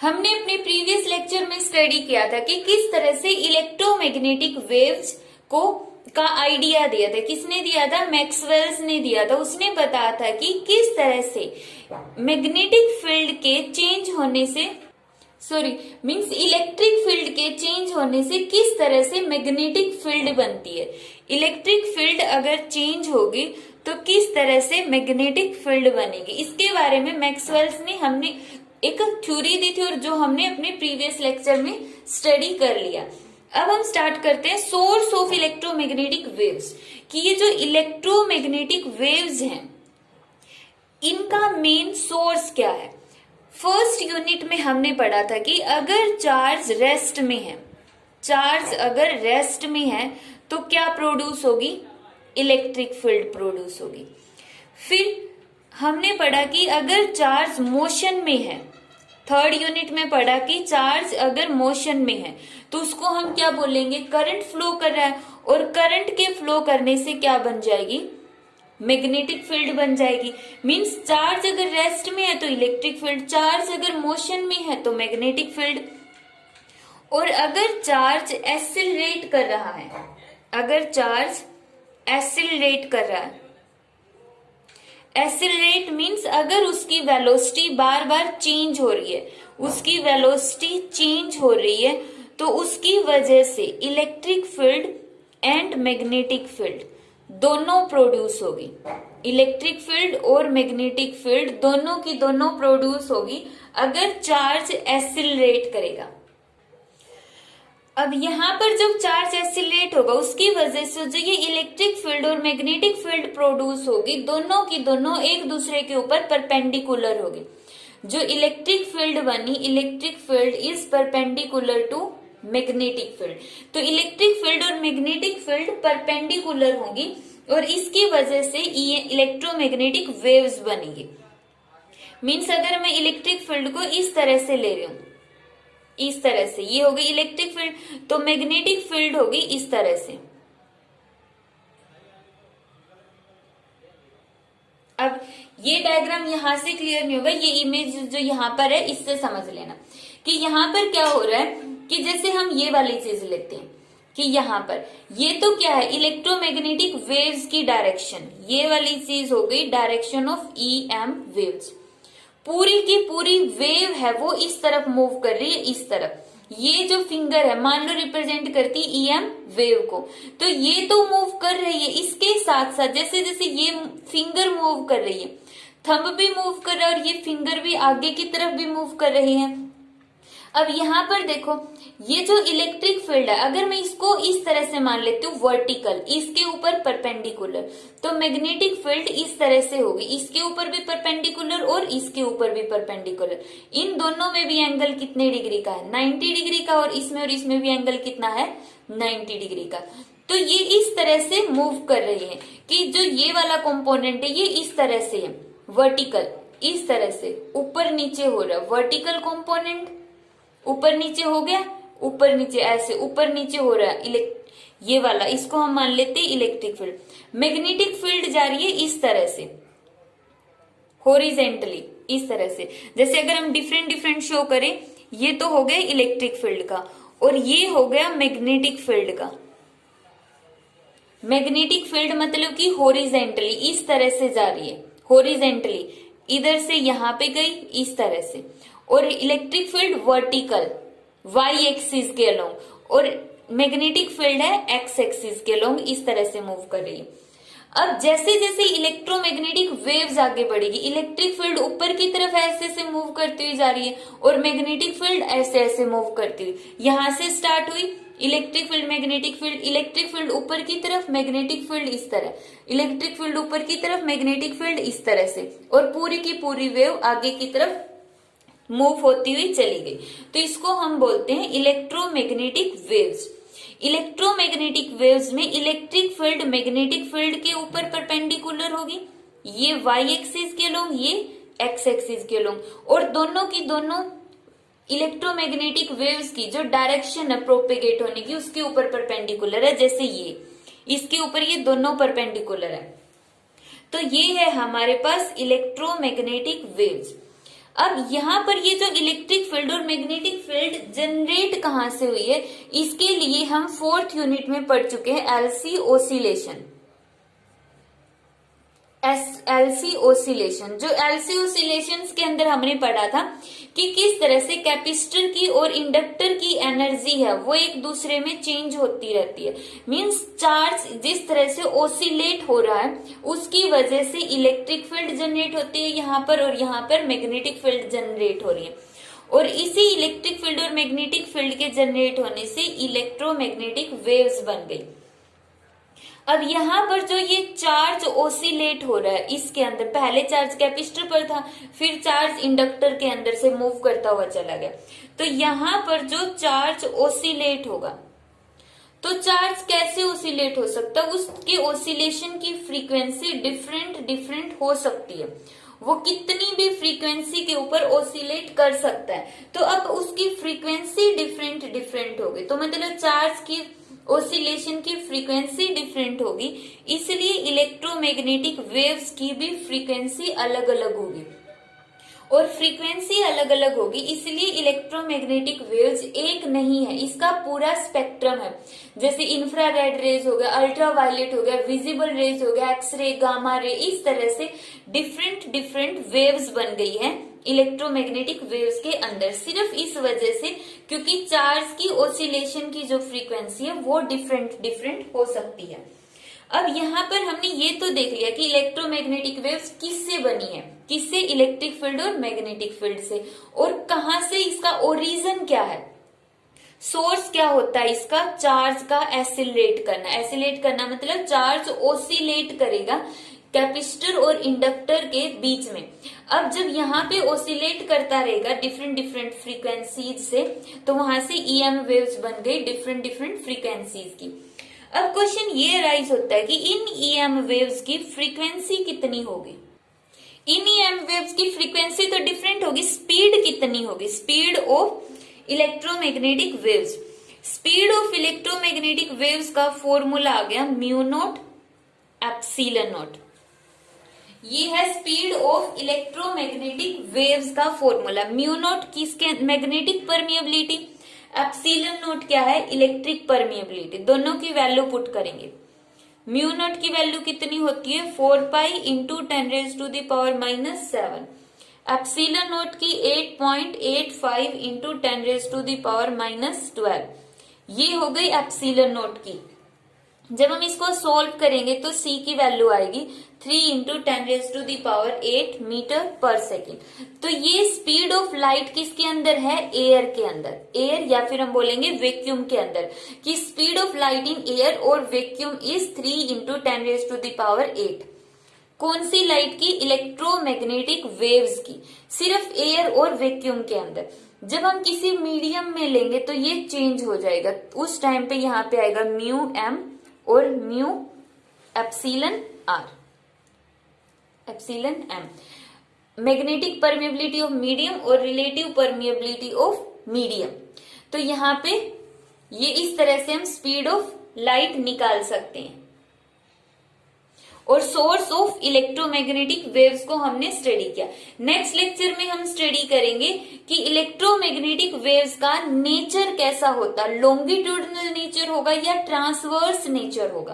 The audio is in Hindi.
हमने अपने प्रीवियस लेक्चर में स्टडी किया था कि किस तरह से इलेक्ट्रोमैग्नेटिक वेव्स को का आइडिया दिया था। किसने दिया था? मैक्सवेल्स ने दिया था। उसने बताया था कि किस तरह से मैग्नेटिक फील्ड के चेंज होने से मींस इलेक्ट्रिक फील्ड के चेंज होने से किस तरह से मैग्नेटिक फील्ड बनती है। इलेक्ट्रिक फील्ड अगर चेंज होगी तो किस तरह से मैग्नेटिक फील्ड बनेगी, इसके बारे में मैक्सवेल्स ने हमने एक थ्योरी दी थी और जो हमने अपने प्रीवियस लेक्चर में स्टडी कर लिया। अब हम स्टार्ट करते हैं सोर्स ऑफ इलेक्ट्रोमैग्नेटिक वेव्स, कि ये जो इलेक्ट्रोमैग्नेटिक वेव्स हैं इनका मेन सोर्स क्या है। फर्स्ट यूनिट में हमने पढ़ा था कि अगर चार्ज रेस्ट में है, चार्ज अगर रेस्ट में है तो क्या प्रोड्यूस होगी? इलेक्ट्रिक फील्ड प्रोड्यूस होगी। फिर हमने पढ़ा कि अगर चार्ज मोशन में है, थर्ड यूनिट में पढ़ा कि चार्ज अगर मोशन में है तो उसको हम क्या बोलेंगे? करंट फ्लो कर रहा है, और करंट के फ्लो करने से क्या बन जाएगी? मैग्नेटिक फील्ड बन जाएगी। मींस चार्ज अगर रेस्ट में है तो इलेक्ट्रिक फील्ड, चार्ज अगर मोशन में है तो मैग्नेटिक फील्ड। और अगर चार्ज एक्सिलरेट कर रहा है, अगर चार्ज एक्सिलरेट कर रहा है, एक्सिलरेट मींस अगर उसकी वेलोसिटी बार बार चेंज हो रही है, उसकी वेलोसिटी चेंज हो रही है तो उसकी वजह से electric field and magnetic field दोनों प्रोड्यूस होगी। इलेक्ट्रिक फील्ड और मैग्नेटिक फील्ड दोनों की दोनों प्रोड्यूस होगी अगर चार्ज एक्सिलरेट करेगा। अब यहाँ पर जब चार्ज एक्सिलरेट होगा उसकी वजह से जो ये इलेक्ट्रिक फील्ड और मैग्नेटिक फील्ड प्रोड्यूस होगी दोनों की दोनों एक दूसरे के ऊपर परपेंडिकुलर होगी। जो इलेक्ट्रिक फील्ड बनी, electric field is perpendicular to magnetic field, तो इलेक्ट्रिक फील्ड और मैग्नेटिक फील्ड परपेंडिकुलर होगी और इसकी वजह से ये इलेक्ट्रोमैग्नेटिक वेव्स बनेगी। मीन्स अगर मैं इलेक्ट्रिक फील्ड को इस तरह से ले रही हूं, इस तरह से, ये होगी इलेक्ट्रिक फील्ड, तो मैग्नेटिक फील्ड होगी इस तरह से। अब ये डायग्राम यहां से क्लियर नहीं होगा, ये इमेज जो यहां पर है इससे समझ लेना कि यहां पर क्या हो रहा है। कि जैसे हम ये वाली चीज लेते हैं कि यहां पर ये तो क्या है? इलेक्ट्रोमैग्नेटिक वेव्स की डायरेक्शन, ये वाली चीज हो गई डायरेक्शन ऑफ EM वेव्स। पूरी की पूरी वेव है वो इस तरफ मूव कर रही है, इस तरफ। ये जो फिंगर है मान लो रिप्रेजेंट करती EM वेव को, तो ये तो मूव कर रही है, इसके साथ साथ जैसे जैसे ये फिंगर मूव कर रही है, थंब भी मूव कर रहा है और ये फिंगर भी आगे की तरफ भी मूव कर रही है। अब यहाँ पर देखो ये जो इलेक्ट्रिक फील्ड है, अगर मैं इसको इस तरह से मान लेती हूँ वर्टिकल, इसके ऊपर परपेंडिकुलर, तो मैग्नेटिक फील्ड इस तरह से होगी, इसके ऊपर भी परपेंडिकुलर और इसके ऊपर भी परपेंडिकुलर। इन दोनों में भी एंगल कितने डिग्री का है? 90 डिग्री का, और इसमें भी एंगल कितना है? 90 डिग्री का। तो ये इस तरह से मूव कर रही है कि जो ये वाला कंपोनेंट है ये इस तरह से है, वर्टिकल, इस तरह से ऊपर नीचे हो रहा है। वर्टिकल कंपोनेंट ऊपर नीचे हो गया, ऊपर नीचे ऐसे ऊपर नीचे हो रहा है, ये वाला, इसको हम मान लेते हैं इलेक्ट्रिक फील्ड। मैग्नेटिक फील्ड जा रही है इस तरह से हॉरिजेंटली, इस तरह से। जैसे अगर हम डिफरेंट डिफरेंट शो करें, ये तो हो गया इलेक्ट्रिक फील्ड का और ये हो गया मैग्नेटिक फील्ड का। मैग्नेटिक फील्ड मतलब कि हॉरिजेंटली इस तरह से जा रही है, हॉरिजेंटली इधर से यहां पे गई इस तरह से, और electric field vertical Y axis के अलोंग, और मैग्नेटिक फील्ड है एक्स एक्सिस के अलोंग, इस तरह से मूव कर रही है। अब जैसे जैसे इलेक्ट्रोमैग्नेटिक वेव्स आगे बढ़ेगी, इलेक्ट्रिक फील्ड ऊपर की तरफ ऐसे ऐसे मूव करती हुई जा रही है और मैग्नेटिक फील्ड ऐसे ऐसे मूव करती हुई, यहां से स्टार्ट हुई electric field, magnetic field, electric field ऊपर की तरफ, मैग्नेटिक फील्ड इस तरह, इलेक्ट्रिक फील्ड ऊपर की तरफ, मैग्नेटिक फील्ड इस तरह से, और पूरी की पूरी वेव आगे की तरफ मूव होती हुई चली गई। तो इसको हम बोलते हैं इलेक्ट्रोमैग्नेटिक वेव्स। इलेक्ट्रोमैग्नेटिक वेव्स में इलेक्ट्रिक फील्ड मैग्नेटिक फील्ड के ऊपर परपेंडिकुलर होगी, ये वाई एक्सिस के लोग, ये एक्स एक्सिस के लोग, और दोनों की दोनों इलेक्ट्रोमैग्नेटिक वेव्स की जो डायरेक्शन है प्रोपेगेट होने की उसके ऊपर परपेंडिकुलर है। जैसे ये इसके ऊपर ये दोनों परपेंडिकुलर है, तो ये है हमारे पास इलेक्ट्रोमैग्नेटिक वेव्स। अब यहाँ पर ये जो इलेक्ट्रिक फील्ड फील्ड और मैग्नेटिक फील्ड जनरेट कहाँ से हुई है, इसके लिए हम 4th यूनिट में पढ़ चुके हैं एलसी ओसिलेशन। एलसी ओसिलेशन, जो एलसी ओसिलेशन के अंदर हमने पढ़ा था कि किस तरह से कैपेसिटर की और इंडक्टर की एनर्जी है वो एक दूसरे में चेंज होती रहती है। मींस चार्ज जिस तरह से ओसिलेट हो रहा है उसकी वजह से इलेक्ट्रिक फील्ड जनरेट होती है यहाँ पर, और यहाँ पर मैग्नेटिक फील्ड जनरेट हो रही है, और इसी इलेक्ट्रिक फील्ड और मैग्नेटिक फील्ड के जनरेट होने से इलेक्ट्रोमैग्नेटिक वेव्स बन गई। अब यहाँ पर जो ये चार्ज ओसिलेट हो रहा है इसके अंदर, पहले चार्ज कैपेसिटर पर था, फिर चार्ज इंडक्टर के अंदर से मूव करता हुआ चला गया, तो यहाँ पर जो चार्ज ओसिलेट होगा, तो चार्ज कैसे ओसिलेट हो सकता है, उसके ओसिलेशन की फ्रीक्वेंसी डिफरेंट हो सकती है, वो कितनी भी फ्रीक्वेंसी के ऊपर ओसिलेट कर सकता है। तो अब उसकी फ्रीक्वेंसी डिफरेंट होगी, तो मतलब चार्ज की ओसिलेशन की फ्रीक्वेंसी डिफरेंट होगी, इसलिए इलेक्ट्रोमैग्नेटिक वेव्स की भी फ्रीक्वेंसी अलग अलग होगी, और फ्रीक्वेंसी अलग अलग होगी इसलिए इलेक्ट्रोमैग्नेटिक वेव्स एक नहीं है, इसका पूरा स्पेक्ट्रम है। जैसे इंफ्रारेड रेज हो गया, अल्ट्रावायलेट हो गया, विजिबल रेज हो गया, एक्सरे, गामा रे, इस तरह से डिफरेंट वेव्स बन गई है इलेक्ट्रोमैग्नेटिक वेव्स के अंदर, सिर्फ इस वजह से क्योंकि चार्ज की ओसिलेशन की जो फ्रीक्वेंसी है वो डिफरेंट हो सकती है। अब यहाँ पर हमने ये तो देख लिया कि इलेक्ट्रोमैग्नेटिक वेव्स किससे बनी है, किससे, इलेक्ट्रिक फील्ड और मैग्नेटिक फील्ड से, और कहाँ से इसका ओरिजिन क्या है, सोर्स क्या होता है इसका, चार्ज का एसिलेट करना मतलब चार्ज ओसिलेट करेगा कैपेसिटर और इंडक्टर के बीच में। अब जब यहाँ पे ओसिलेट करता रहेगा डिफरेंट फ्रीक्वेंसीज से, तो वहां से ईएम वेव्स बन गई डिफरेंट फ्रीक्वेंसीज की। अब क्वेश्चन ये राइज होता है कि इन ईएम वेव्स की फ्रीक्वेंसी कितनी होगी, इन ईएम वेव्स की फ्रीक्वेंसी तो डिफरेंट होगी, स्पीड कितनी होगी, speed of electromagnetic waves, speed of electromagnetic waves का फॉर्मूला आ गया म्यू नॉट एप्सिलॉन नॉट। ये है स्पीड ऑफ इलेक्ट्रोमैग्नेटिक वेव्स का फॉर्मूला। म्यू नॉट किसके, मैग्नेटिक परमिएबिलिटी, एप्सिलॉन नॉट क्या है, इलेक्ट्रिक परमिएबिलिटी, दोनों की वैल्यू पुट करेंगे। म्यू नॉट की वैल्यू कितनी होती है 4 पाई इंटू 10⁻⁻⁷, एप्सिलॉन नॉट की 8.85 इंटू 10⁻⁻12, ये हो गई एप्सिलॉन नॉट की। जब हम इसको सोल्व करेंगे तो c की वैल्यू आएगी 3 इंटू 10⁸ मीटर पर सेकेंड। तो ये स्पीड ऑफ लाइट किसके अंदर है, एयर के अंदर, एयर या फिर हम बोलेंगे वैक्यूम के अंदर, कि speed of light in air और वैक्यूम इज 3 इंटू 10⁸। कौन सी लाइट की, इलेक्ट्रोमैग्नेटिक वेव्स की, सिर्फ एयर और वैक्यूम के अंदर। जब हम किसी मीडियम में लेंगे तो ये चेंज हो जाएगा, उस टाइम पे यहाँ पे आएगा म्यू एम और mu epsilon R, epsilon M, magnetic permeability of medium और रिलेटिव परमिएबिलिटी ऑफ मीडियम। तो यहाँ पे ये इस तरह से हम स्पीड ऑफ लाइट निकाल सकते हैं। और सोर्स ऑफ इलेक्ट्रोमैग्नेटिक वेव्स को हमने स्टडी किया। नेक्स्ट लेक्चर में हम स्टडी करेंगे कि इलेक्ट्रोमैग्नेटिक वेव्स का नेचर कैसा होता, लॉन्गिट्यूडिनल नेचर होगा या ट्रांसवर्स नेचर होगा।